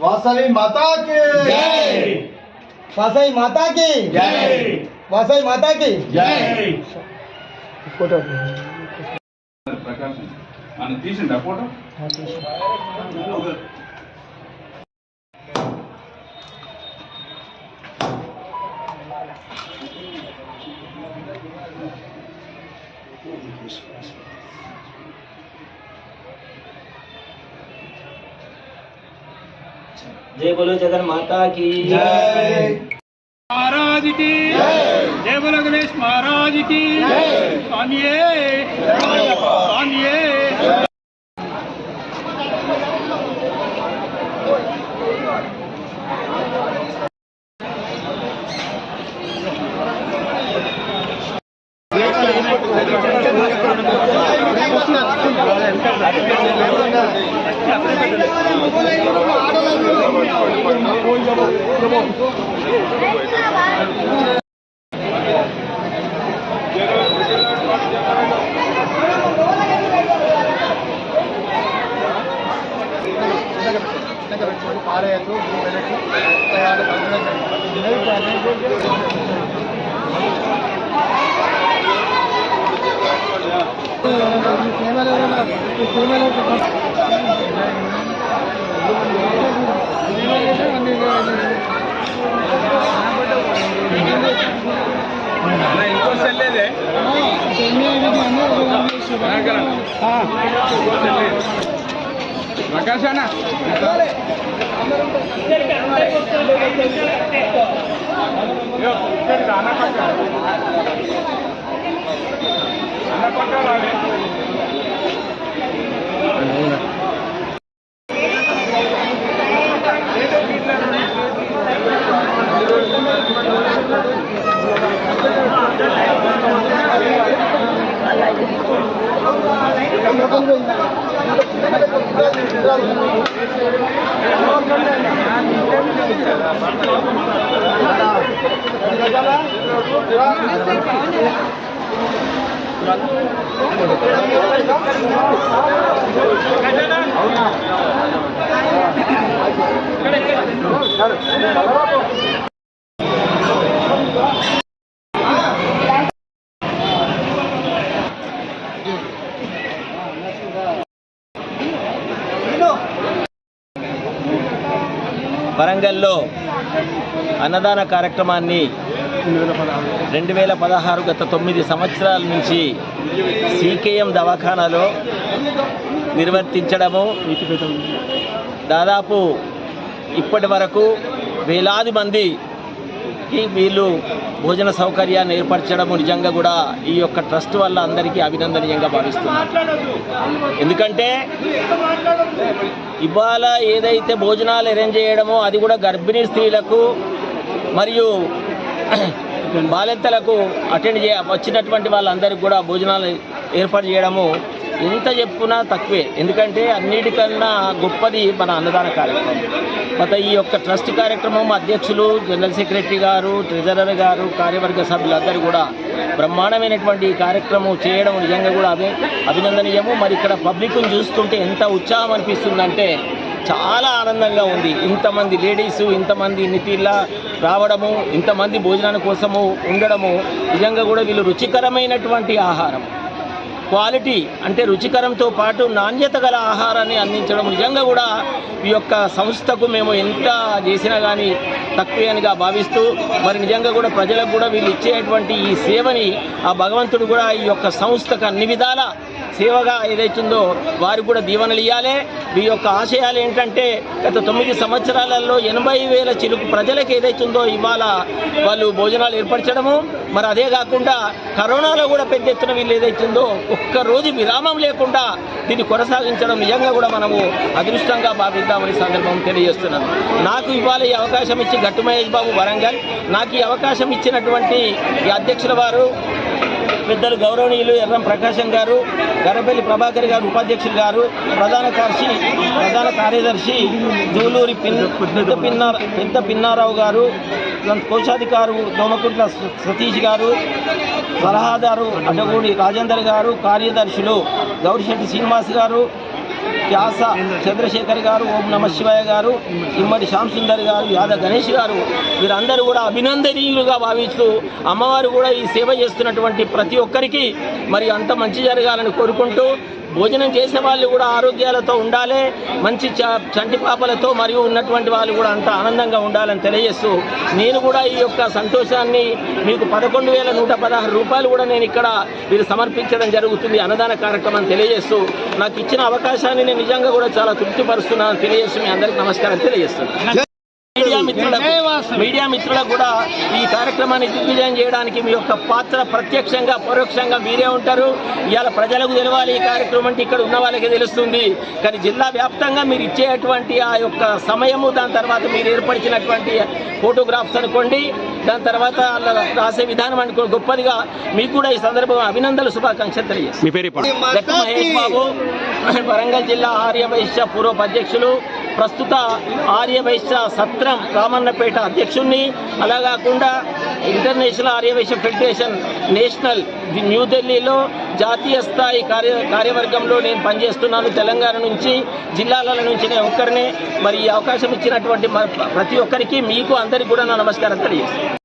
वासवी माता की जय, वासवी माता की जय, वासवी माता की जय। फोटो ప్రకాశం అని తీసిండా ఫోటో? जय बोलो जगन माता की जय, महाराज की जय, जय बोलो गणेश महाराज की जय। स्वामिये स्वामिये। ప్రకాశనా వరంగల్లో అన్నదాన కార్యక్రమాన్ని 2016 గత 9 సంవత్సరాల నుంచి సీకేఎం దవాఖానాలో నిర్వర్తించడము, దాదాపు ఇప్పటి వరకు వేలాది మందికి వీళ్ళు భోజన సౌకర్యాన్ని ఏర్పరచడము నిజంగా కూడా ఈ యొక్క ట్రస్ట్ వల్ల అందరికీ అభినందనీయంగా భావిస్తున్నారు. ఎందుకంటే ఇవాళ ఏదైతే భోజనాలు అరేంజ్ చేయడమో అది కూడా గర్భిణీ స్త్రీలకు మరియు బాలింతలకు వచ్చినటువంటి వాళ్ళందరికీ కూడా భోజనాలు ఏర్పాటు చేయడము ఎంత చెప్పుకున్నా తక్కువే. ఎందుకంటే అన్నిటికన్నా గొప్పది మన అన్నదాన కార్యక్రమం. మరి ఈ యొక్క ట్రస్ట్ కార్యక్రమం అధ్యక్షులు, జనరల్ సెక్రటరీ గారు, ట్రెజరర్ గారు, కార్యవర్గ సభ్యులందరూ కూడా బ్రహ్మాండమైనటువంటి కార్యక్రమం చేయడం నిజంగా కూడా అభినందనీయము. మరి ఇక్కడ పబ్లిక్ను చూస్తుంటే ఎంత ఉత్సాహం అనిపిస్తుందంటే చాలా ఆనందంగా ఉంది. ఇంతమంది లేడీసు, ఇంతమంది నితిలా రావడము, ఇంతమంది భోజనాల కోసము ఉండడము నిజంగా కూడా వీళ్ళు రుచికరమైనటువంటి ఆహారం, క్వాలిటీ అంటే రుచికరంతో పాటు నాణ్యత గల ఆహారాన్ని అందించడం నిజంగా కూడా ఈ యొక్క సంస్థకు మేము ఎంత చేసినా కానీ తక్కువేనిగా భావిస్తూ, మరి నిజంగా కూడా ప్రజలకు కూడా వీళ్ళు ఇచ్చేటువంటి ఈ సేవని ఆ భగవంతుడు కూడా ఈ యొక్క సంస్థకు అన్ని విధాల సేవగా ఏదైతుందో వారికి కూడా దీవెనలు ఇవ్వాలి. ఈ యొక్క ఆశయాలు ఏంటంటే గత 9 సంవత్సరాలలో 80,000 చిలుకు ప్రజలకు ఏదైతుందో ఇవాళ వాళ్ళు భోజనాలు ఏర్పరచడము, మరి అదే కాకుండా కరోనాలో కూడా పెద్ద ఎత్తున వీళ్ళు ఏదైతుందో ఒక్కరోజు విరామం లేకుండా దీన్ని కొనసాగించడం నిజంగా కూడా మనము అదృష్టంగా భావిద్దామని సందర్భం తెలియజేస్తున్నాను. నాకు ఇవాళ ఈ అవకాశం ఇచ్చి గట్టు మహేష్ బాబు వరంగల్, నాకు ఈ అవకాశం ఇచ్చినటువంటి ఈ అధ్యక్షుల వారు పెద్దలు గౌరవనీయులు ఎర్రం ప్రకాశం గారు, గరపల్లి ప్రభాకర్ గారు ఉపాధ్యక్షులు గారు, ప్రధాన కార్యదర్శి జూలూరి పెద్ద పిన్నారావు గారు, కోశాధికారు దోమకుంట్ల సతీష్ గారు, సలహాదారు అడ్డగూడి రాజేందర్ గారు, కార్యదర్శులు గౌరిశెట్టి శ్రీనివాస్ గారు, వ్యాస చంద్రశేఖర్ గారు, ఓం నమ శివాయ గారు, ఇమ్మడి శ్యామ్ సుందర్ గారు, యాద గణేష్ గారు, వీరందరూ కూడా అభినందనీయులుగా భావిస్తూ అమ్మవారు కూడా ఈ సేవ చేస్తున్నటువంటి ప్రతి ఒక్కరికి మరి అంత మంచి జరగాలని కోరుకుంటూ, భోజనం చేసే వాళ్ళు కూడా ఆరోగ్యాలతో ఉండాలి, మంచి చంటి పాపలతో మరియు ఉన్నటువంటి వాళ్ళు కూడా అంత ఆనందంగా ఉండాలని తెలియజేస్తూ, నేను కూడా ఈ యొక్క సంతోషాన్ని మీకు 11,116 రూపాయలు కూడా నేను ఇక్కడ మీరు సమర్పించడం జరుగుతుంది అన్నదాన కార్యక్రమం తెలియజేస్తూ, నాకు ఇచ్చిన అవకాశాన్ని నేను నిజంగా కూడా చాలా తృప్తిపరుస్తున్నాను తెలియజేస్తూ మీ అందరికీ నమస్కారం తెలియజేస్తున్నాను. మీడియా మిత్రులకు కూడా ఈ కార్యక్రమాన్ని దిగ్విజయం చేయడానికి మీ యొక్క పాత్ర ప్రత్యక్షంగా పరోక్షంగా మీరే ఉంటారు. ఇవాళ ప్రజలకు తెలవాలి ఈ కార్యక్రమం అంటే ఇక్కడ ఉన్న వాళ్ళకి తెలుస్తుంది, కానీ జిల్లా వ్యాప్తంగా మీరు ఇచ్చేటువంటి ఆ యొక్క సమయము, దాని తర్వాత మీరు ఏర్పరిచినటువంటి ఫోటోగ్రాఫ్స్ అనుకోండి, దాని తర్వాత రాసే విధానం అనుకో గొప్పదిగా మీకు కూడా ఈ సందర్భంగా అభినందనలు శుభాకాంక్షలు తెలియజేస్తాను. మహేష్ బాబు, వరంగల్ జిల్లా ఆర్యవైశ్య పూర్వ అధ్యక్షులు, ప్రస్తుత ఆర్యవైశ్య సత్రం రామన్నపేట అధ్యక్షుడిని, అలా కాకుండా ఇంటర్నేషనల్ ఆర్యవైశ్య ఫెడరేషన్ నేషనల్ న్యూఢిల్లీలో జాతీయ స్థాయి కార్యవర్గంలో నేను పనిచేస్తున్నాను. తెలంగాణ నుంచి, జిల్లాల నుంచి నేను ఒక్కరినే. మరి ఈ అవకాశం ఇచ్చినటువంటి ప్రతి ఒక్కరికి మీకు అందరికీ కూడా నా నమస్కారం తెలియజేస్తాను.